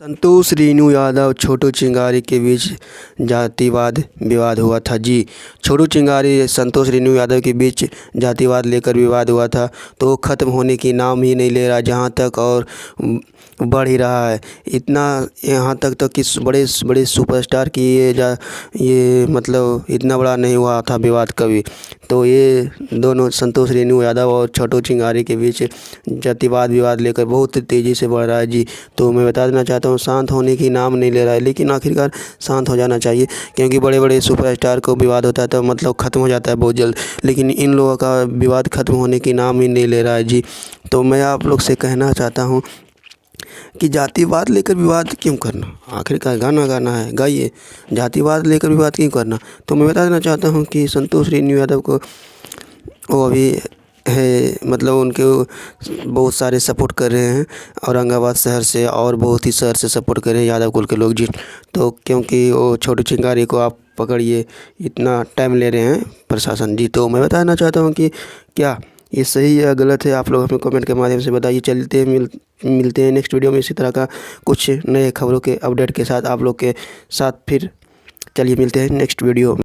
संतोष रेणु यादव छोटू चिंगारी के बीच जातिवाद विवाद हुआ था जी। छोटू चिंगारी संतोष रेणु यादव के बीच जातिवाद लेकर विवाद हुआ था, तो वो ख़त्म होने की नाम ही नहीं ले रहा, जहाँ तक और बढ़ ही रहा है। इतना यहाँ तक तो कि बड़े बड़े सुपरस्टार की ये मतलब इतना बड़ा नहीं हुआ था विवाद कभी। तो ये दोनों संतोष रेणु यादव और छोटू चिंगारी के बीच जातिवाद विवाद लेकर बहुत तेज़ी से बढ़ रहा है जी। तो मैं बता देना चाहता हूँ, शांत होने की नाम नहीं ले रहा है, लेकिन आखिरकार शांत हो जाना चाहिए, क्योंकि बड़े बड़े सुपरस्टार को विवाद होता है तो मतलब ख़त्म हो जाता है बहुत जल्द, लेकिन इन लोगों का विवाद ख़त्म होने की नाम ही नहीं ले रहा है जी। तो मैं आप लोग से कहना चाहता हूँ कि जातिवाद लेकर विवाद क्यों करना, आखिरकार गाना गाना है गाइए, जातिवाद लेकर विवाद क्यों करना। तो मैं बता देना चाहता हूँ कि संतोष रेणु यादव को वो अभी है मतलब उनके बहुत सारे सपोर्ट कर रहे हैं, औरंगाबाद शहर से और बहुत ही शहर से सपोर्ट कर रहे हैं यादव कुल के लोग जी। तो क्योंकि वो छोटू चिंगारी को आप पकड़िए, इतना टाइम ले रहे हैं प्रशासन जी। तो मैं बताना चाहता हूँ कि क्या ये सही या गलत है, आप लोग हमें कमेंट के माध्यम से बताइए। चलते मिलते हैं नेक्स्ट वीडियो में इसी तरह का कुछ नए खबरों के अपडेट के साथ आप लोग के साथ। फिर चलिए मिलते हैं नेक्स्ट वीडियो में।